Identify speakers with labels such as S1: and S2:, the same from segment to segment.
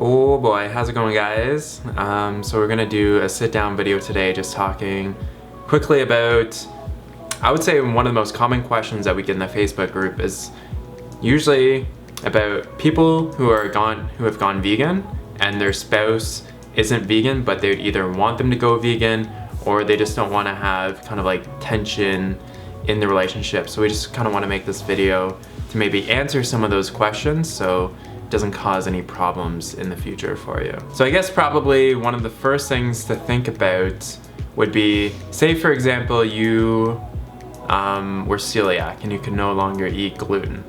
S1: Oh boy, how's it going, guys? So we're gonna do a sit-down video today, just talking quickly about, I would say one of the most common questions that we get in the Facebook group is usually about people who have gone vegan and their spouse isn't vegan, but they either want them to go vegan or they just don't want to have kind of like tension in the relationship. So we just kind of want to make this video to maybe answer some of those questions so it doesn't cause any problems in the future for you. So I guess probably one of the first things to think about would be, say for example you were celiac and you can no longer eat gluten.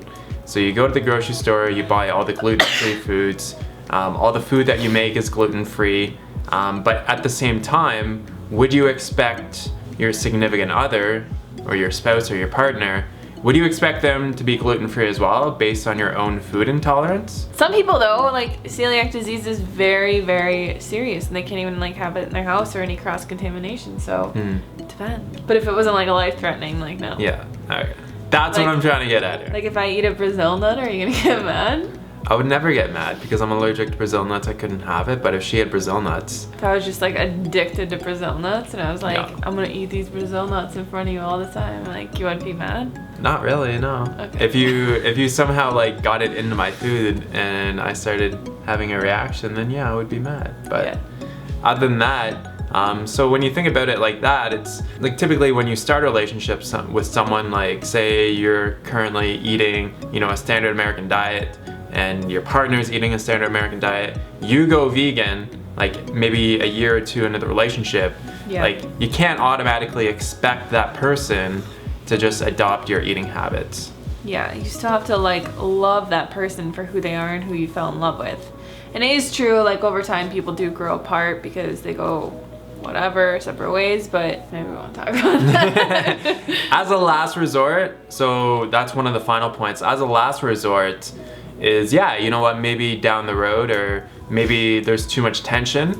S1: So you go to the grocery store, you buy all the gluten-free foods, all the food that you make is gluten-free, but at the same time, would you expect your significant other or your spouse or your partner, would you expect them to be gluten-free as well based on your own food intolerance?
S2: Some people though, like celiac disease is very, very serious and they can't even like have it in their house or any cross-contamination, so it depends. But if it wasn't like a life-threatening, like no.
S1: Yeah, okay. That's
S2: like,
S1: what I'm trying to get at here.
S2: Like if I eat a Brazil nut, are you gonna get mad?
S1: I would never get mad because I'm allergic to Brazil nuts, I couldn't have it, but if she had Brazil nuts.
S2: If I was just like addicted to Brazil nuts and I was like,
S1: Yeah.
S2: I'm gonna eat these Brazil nuts in front of you all the time, like you wouldn't be mad?
S1: Not really, no.
S2: Okay.
S1: If you somehow like got it into my food and I started having a reaction, then yeah, I would be mad. But
S2: Yeah.
S1: other than that, so when you think about it like that, it's like typically when you start a relationship with someone, like say you're currently eating, a standard American diet and your partner's eating a standard American diet, you go vegan, like maybe a year or two into the relationship,
S2: Yeah.
S1: like you can't automatically expect that person to just adopt your eating habits.
S2: Yeah, you still have to like love that person for who they are and who you fell in love with. And it is true, like over time people do grow apart because they go whatever, separate ways, but maybe we won't talk about that.
S1: As a last resort, so that's one of the final points, as a last resort is, yeah, you know what, maybe down the road or maybe there's too much tension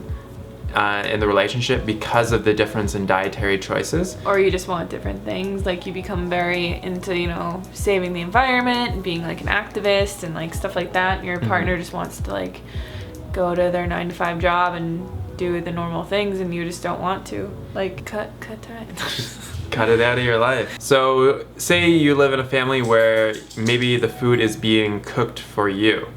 S1: in the relationship because of the difference in dietary choices.
S2: Or you just want different things, like you become very into, saving the environment and being like an activist and like stuff like that, and your partner just wants to like go to their 9-to-5 job and do the normal things and you just don't want to. Like cut ties.
S1: Cut it out of your life. So say you live in a family where maybe the food is being cooked for you.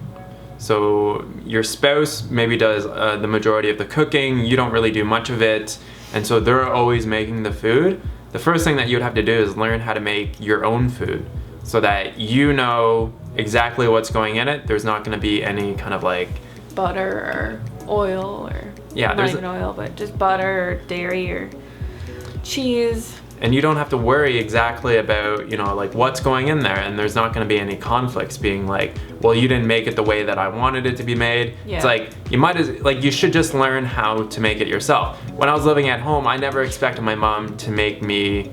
S1: So your spouse maybe does the majority of the cooking, you don't really do much of it, and so they're always making the food. The first thing that you'd have to do is learn how to make your own food so that you know exactly what's going in it. There's not going to be any kind of like
S2: butter or oil or not even oil, but just butter or dairy or cheese.
S1: And you don't have to worry exactly about, like what's going in there, and there's not going to be any conflicts being like, well, you didn't make it the way that I wanted it to be made.
S2: Yeah.
S1: It's like, you should just learn how to make it yourself. When I was living at home, I never expected my mom to make me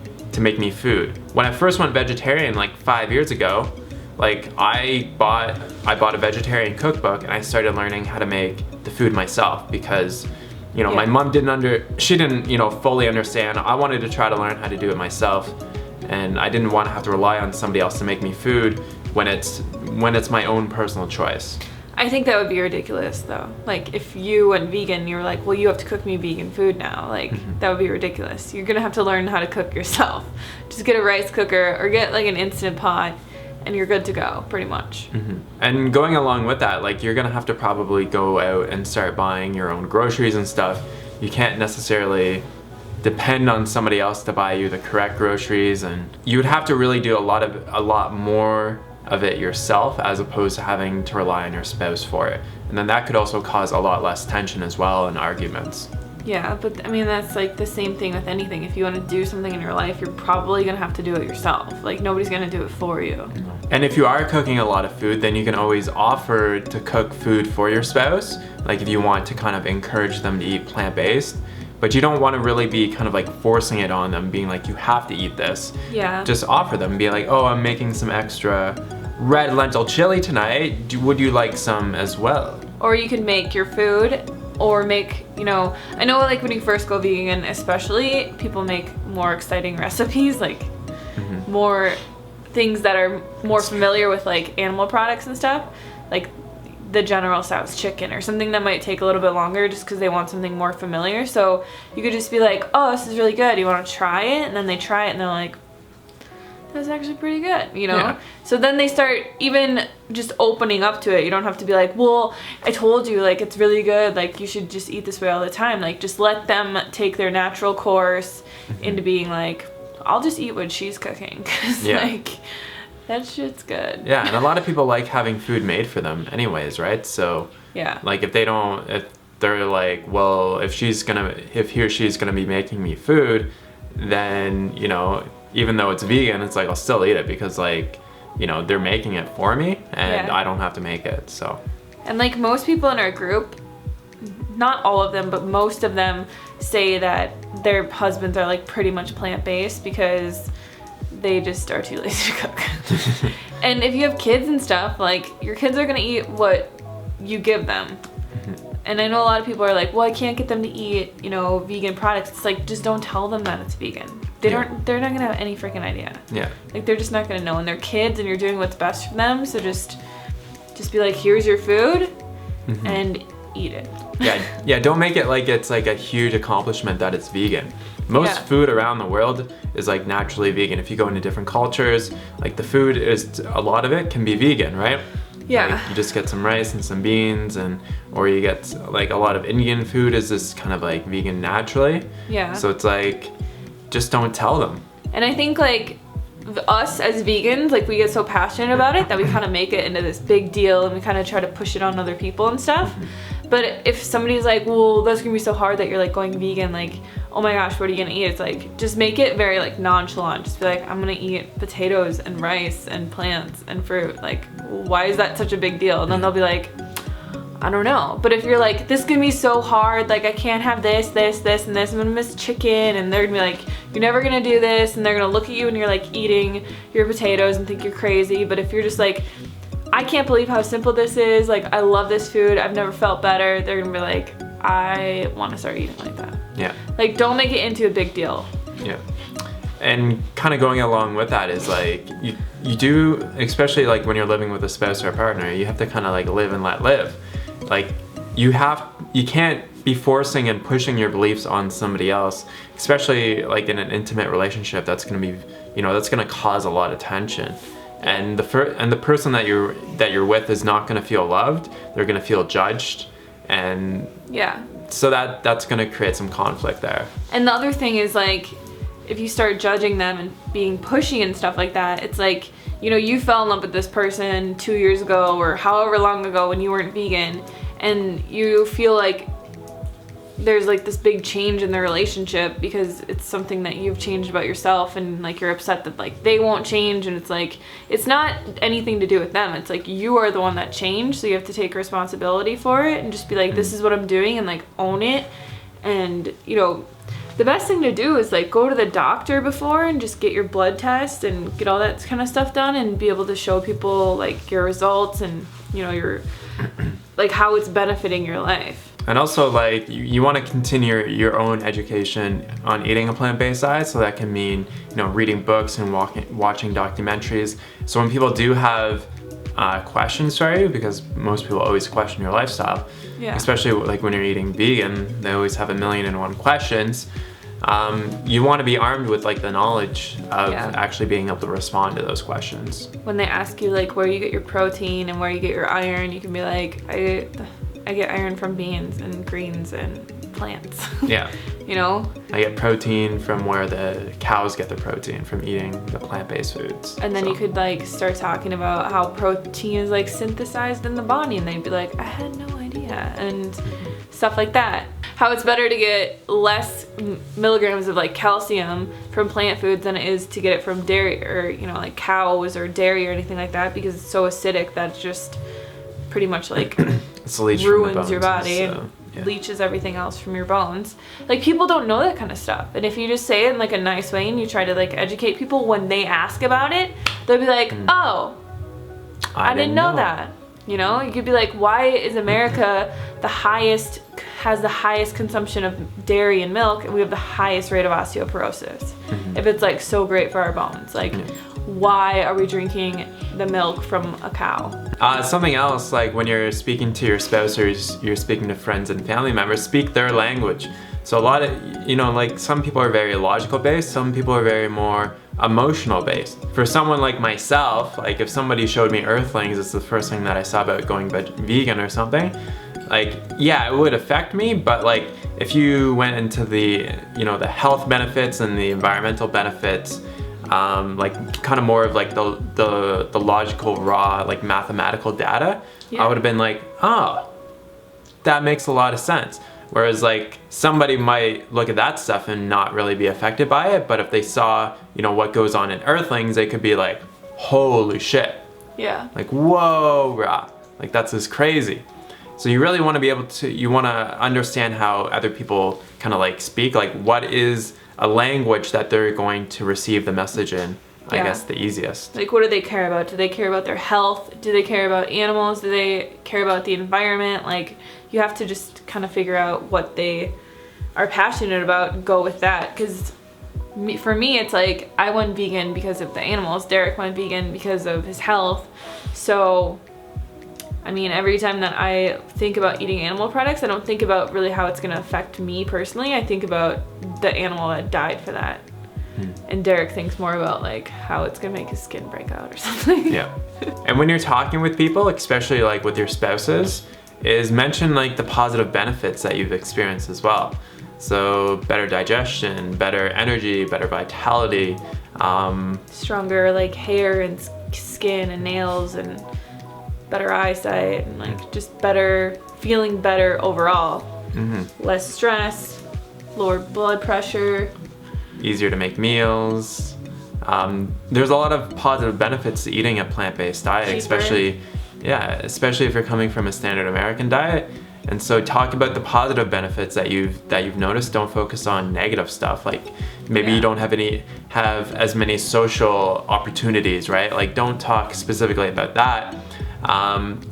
S1: food. When I first went vegetarian like 5 years ago, like I bought a vegetarian cookbook and I started learning how to make the food myself because my mom didn't fully understand. I wanted to try to learn how to do it myself, and I didn't want to have to rely on somebody else to make me food when it's my own personal choice.
S2: I think that would be ridiculous though. Like if you went vegan, you were like, well, you have to cook me vegan food now. Like that would be ridiculous. You're gonna have to learn how to cook yourself. Just get a rice cooker or get like an Instant Pot and you're good to go, pretty much. And
S1: going along with that, like you're gonna have to probably go out and start buying your own groceries and stuff. You can't necessarily depend on somebody else to buy you the correct groceries, and you would have to really do a lot more of it yourself as opposed to having to rely on your spouse for it. And then that could also cause a lot less tension as well and arguments. Yeah, but I mean, that's like the same thing with anything. If you want to do something in your life, you're probably going to have to do it yourself. Like nobody's going to do it for you. And if you are cooking a lot of food, then you can always offer to cook food for your spouse. Like if you want to kind of encourage them to eat plant-based, but you don't want to really be kind of like forcing it on them, being like, you have to eat this. Yeah. Just offer them, be like, oh, I'm making some extra red lentil chili tonight. Would you like some as well? Or you can make your food, or make, I know like when you first go vegan especially, people make more exciting recipes, like more things that are more familiar with like animal products and stuff. Like
S2: the General Tso's chicken or something that might take a little bit longer just because they want something more familiar. So you could just be like, oh, this is really good. You want to try it? And then they try it and they're like, that's actually pretty good, you know?
S1: Yeah.
S2: So then they start even just opening up to it. You don't have to be like, well, I told you, like, it's really good. Like, you should just eat this way all the time. Like, just let them take their natural course into being like, I'll just eat what she's cooking. 'Cause, like, that shit's good.
S1: Yeah, and a lot of people like having food made for them anyways, right? So,
S2: Yeah.
S1: like, if they're like, well, if he or she's gonna be making me food, then, you know, even though it's vegan, it's like, I'll still eat it because, like, you know, they're making it for me and I don't have to make it, so.
S2: And, like, most people in our group, not all of them, but most of them say that their husbands are, like, pretty much plant-based because they just are too lazy to cook. And if you have kids and stuff, like, your kids are gonna eat what you give them. And I know a lot of people are like, well, I can't get them to eat, you know, vegan products. It's like, just don't tell them that it's vegan. They're not gonna have any freaking idea.
S1: Yeah.
S2: Like, they're just not gonna know. And they're kids and you're doing what's best for them. So just be like, here's your food and eat it.
S1: Yeah, don't make it like it's like a huge accomplishment that it's vegan. Most food around the world is like naturally vegan. If you go into different cultures, like the food is, a lot of it can be vegan, right?
S2: Yeah.
S1: Like you just get some rice and some beans, or you get like a lot of Indian food is just kind of like vegan naturally.
S2: Yeah.
S1: So it's like, just don't tell them.
S2: And I think like us as vegans, like we get so passionate about it that we kind of make it into this big deal and we kind of try to push it on other people and stuff. But if somebody's like, well, that's gonna be so hard that you're like going vegan, like, oh my gosh, what are you gonna eat? It's like, just make it very like nonchalant. Just be like, I'm gonna eat potatoes and rice and plants and fruit. Like, why is that such a big deal? And then they'll be like, I don't know. But if you're like, this is gonna be so hard, like I can't have this, this, this, and this, I'm gonna miss chicken, and they're gonna be like, you're never gonna do this, and they're gonna look at you and you're like eating your potatoes and think you're crazy. But if you're just like, I can't believe how simple this is, like I love this food, I've never felt better, they're gonna be like, I want to start eating like that.
S1: Yeah.
S2: Like, don't make it into a big deal.
S1: Yeah. And kind of going along with that is like, you do, especially like when you're living with a spouse or a partner, you have to kind of like live and let live. Like you can't be forcing and pushing your beliefs on somebody else, especially like in an intimate relationship. That's gonna be, you know, that's gonna cause a lot of tension. And the person that you're with is not gonna feel loved. They're gonna feel judged, and so that's gonna create some conflict there.
S2: And the other thing is like, if you start judging them and being pushy and stuff like that, it's like, you know, you fell in love with this person 2 years ago or however long ago when you weren't vegan, and you feel like there's like this big change in the relationship because it's something that you've changed about yourself, and like you're upset that like they won't change, and it's like, it's not anything to do with them. It's like you are the one that changed, so you have to take responsibility for it and just be like, this is what I'm doing, and like own it. And you know, the best thing to do is like go to the doctor before and just get your blood test and get all that kind of stuff done and be able to show people like your results and, you know, your like how it's benefiting your life.
S1: And also, like, you want to continue your own education on eating a plant-based diet, so that can mean, you know, reading books and watching documentaries. So when people do have questions for you, because most people always question your lifestyle, especially like when you're eating vegan, they always have 1,000,001 questions. You want to be armed with like the knowledge of actually being able to respond to those questions.
S2: When they ask you like where you get your protein and where you get your iron, you can be like, I get iron from beans and greens and plants.
S1: Yeah.
S2: You know?
S1: I get protein from where the cows get their protein, from eating the plant-based foods.
S2: And then you could like start talking about how protein is like synthesized in the body, and they'd be like, I had no idea, and stuff like that. How it's better to get less milligrams of like calcium from plant foods than it is to get it from dairy, or, you know, like cows or dairy or anything like that, because it's so acidic that it's just pretty much like ruins your body and leaches everything else from your bones. Like, people don't know that kind of stuff, and if you just say it in like a nice way and you try to like educate people when they ask about it, they'll be like, oh, I didn't know that. You know, you could be like, why is America has the highest consumption of dairy and milk, and we have the highest rate of osteoporosis if it's like so great for our bones? Like, why are we drinking the milk from a cow?
S1: Something else, like when you're speaking to your spouse or you're speaking to friends and family members, speak their language. So a lot of, like some people are very logical based, some people are very more emotional based. For someone like myself, like if somebody showed me Earthlings, it's the first thing that I saw about going vegan or something, like, yeah, it would affect me, but like if you went into the, the health benefits and the environmental benefits, like kind of more of like the logical, raw, like mathematical data, I would have been like, oh, that makes a lot of sense. Whereas like somebody might look at that stuff and not really be affected by it, but if they saw, what goes on in Earthlings, they could be like, holy shit.
S2: Yeah.
S1: Like, whoa, rah. Like that's just crazy. So you really want to be able to, you want to understand how other people kind of like speak, like what is a language that they're going to receive the message in, I guess the easiest. Like
S2: what do they care about? Do they care about their health? Do they care about animals? Do they care about the environment? Like you have to just kind of figure out what they are passionate about and go with that. Because for me, it's like I went vegan because of the animals. Derek went vegan because of his health. So, I mean, every time that I think about eating animal products, I don't think about really how it's going to affect me personally. I think about the animal that died for that. And Derek thinks more about like how it's gonna make his skin break out or something.
S1: Yeah. And when you're talking with people, especially like with your spouses, is mention like the positive benefits that you've experienced as well. So better digestion, better energy, better vitality,
S2: stronger like hair and skin and nails, and better eyesight, and like just better, feeling better overall. Less stress, lower blood pressure.
S1: Easier to make meals. There's a lot of positive benefits to eating a plant-based diet,
S2: Cheaper.
S1: especially if you're coming from a standard American diet. And so talk about the positive benefits that you've noticed. Don't focus on negative stuff. Like maybe you don't have as many social opportunities, right? Like don't talk specifically about that.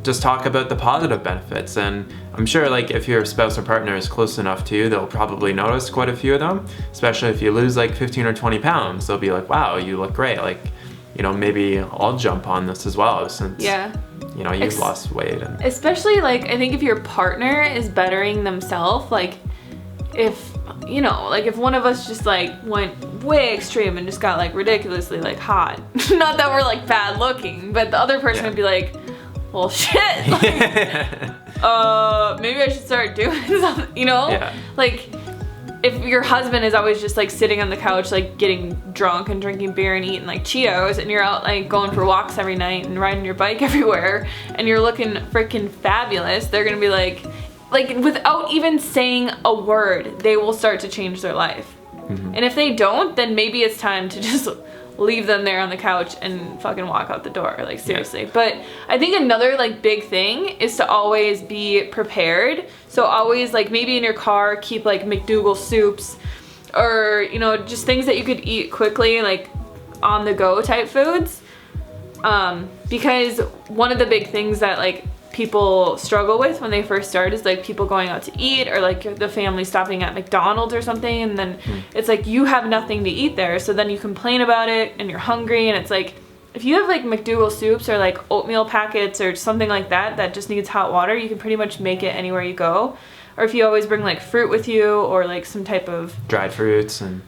S1: Just talk about the positive benefits, and I'm sure like if your spouse or partner is close enough to you, they'll probably notice quite a few of them, especially if you lose like 15 or 20 pounds. They'll be like, wow, you look great. Like, maybe I'll jump on this as well since you've lost weight. And
S2: especially like I think if your partner is bettering themselves, like if if one of us just like went way extreme and just got like ridiculously like hot, not that we're like bad looking, but the other person would be like, well shit, like, maybe I should start doing something, like if your husband is always just like sitting on the couch like getting drunk and drinking beer and eating like Cheetos, and you're out like going for walks every night and riding your bike everywhere and you're looking freaking fabulous, they're gonna be like without even saying a word, they will start to change their life. And if they don't, then maybe it's time to just leave them there on the couch and fucking walk out the door, like seriously. But I think another like big thing is to always be prepared. So always like maybe in your car keep like McDougal soups, or just things that you could eat quickly, like on the go type foods, because one of the big things that like people struggle with when they first start is like people going out to eat, or like the family stopping at McDonald's or something, and then it's like you have nothing to eat there, so then you complain about it and you're hungry, and it's like if you have like McDougal soups or like oatmeal packets or something like that that just needs hot water, you can pretty much make it anywhere you go. Or if you always bring like fruit with you, or like some type of
S1: dried fruits, and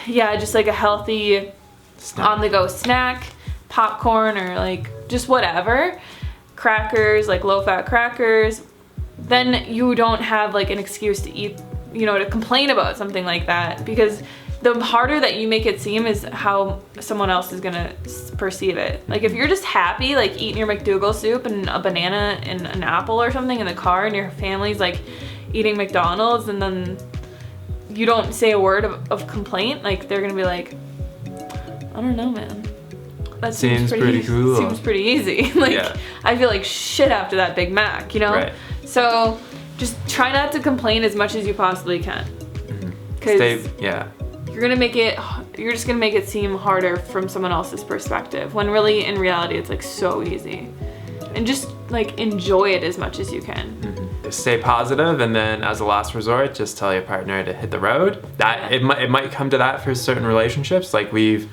S2: just like a healthy on the go snack, popcorn, or like just whatever, crackers, like low-fat crackers, then you don't have like an excuse to eat, to complain about something like that, because the harder that you make it seem is how someone else is gonna perceive it. Like if you're just happy like eating your McDougal soup and a banana and an apple or something in the car, and your family's like eating McDonald's, and then you don't say a word of complaint, like they're gonna be like, I don't know, man. That
S1: seems pretty cool.
S2: Seems pretty easy. Like I feel like shit after that Big Mac,
S1: Right.
S2: So just try not to complain as much as you possibly can. Because you're just gonna make it seem harder from someone else's perspective, when really in reality it's like so easy. And just like enjoy it as much as you can.
S1: Stay positive, and then as a last resort, just tell your partner to hit the road. That it might come to that for certain relationships. Like we've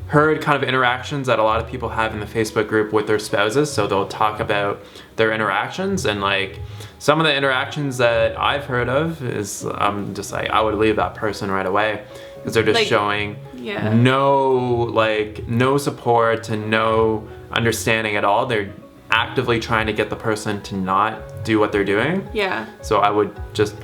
S1: heard kind of interactions that a lot of people have in the Facebook group with their spouses. So they'll talk about their interactions, and like some of the interactions that I've heard of is I'm just like, I would leave that person right away, because they're just
S2: Like,
S1: showing
S2: yeah.
S1: no support and no understanding at all. They're actively trying to get the person to not do what they're doing.
S2: Yeah.
S1: So I would just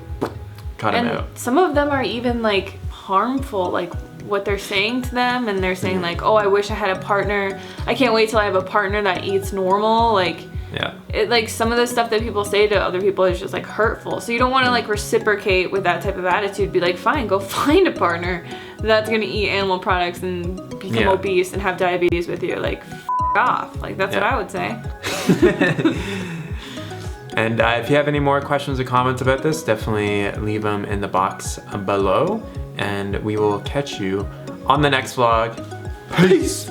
S1: cut them
S2: And
S1: out.
S2: some of them are even like harmful, like what they're saying to them, and they're saying like, oh, I wish I had a partner. I can't wait till I have a partner that eats normal. Like,
S1: Yeah.
S2: it, like some of the stuff that people say to other people is just like hurtful. So you don't want to like reciprocate with that type of attitude. Be like, fine, go find a partner that's gonna eat animal products and become obese and have diabetes with you. Like, off. Like, that's what I would say.
S1: And if you have any more questions or comments about this, definitely leave them in the box below, and we will catch you on the next vlog. Peace!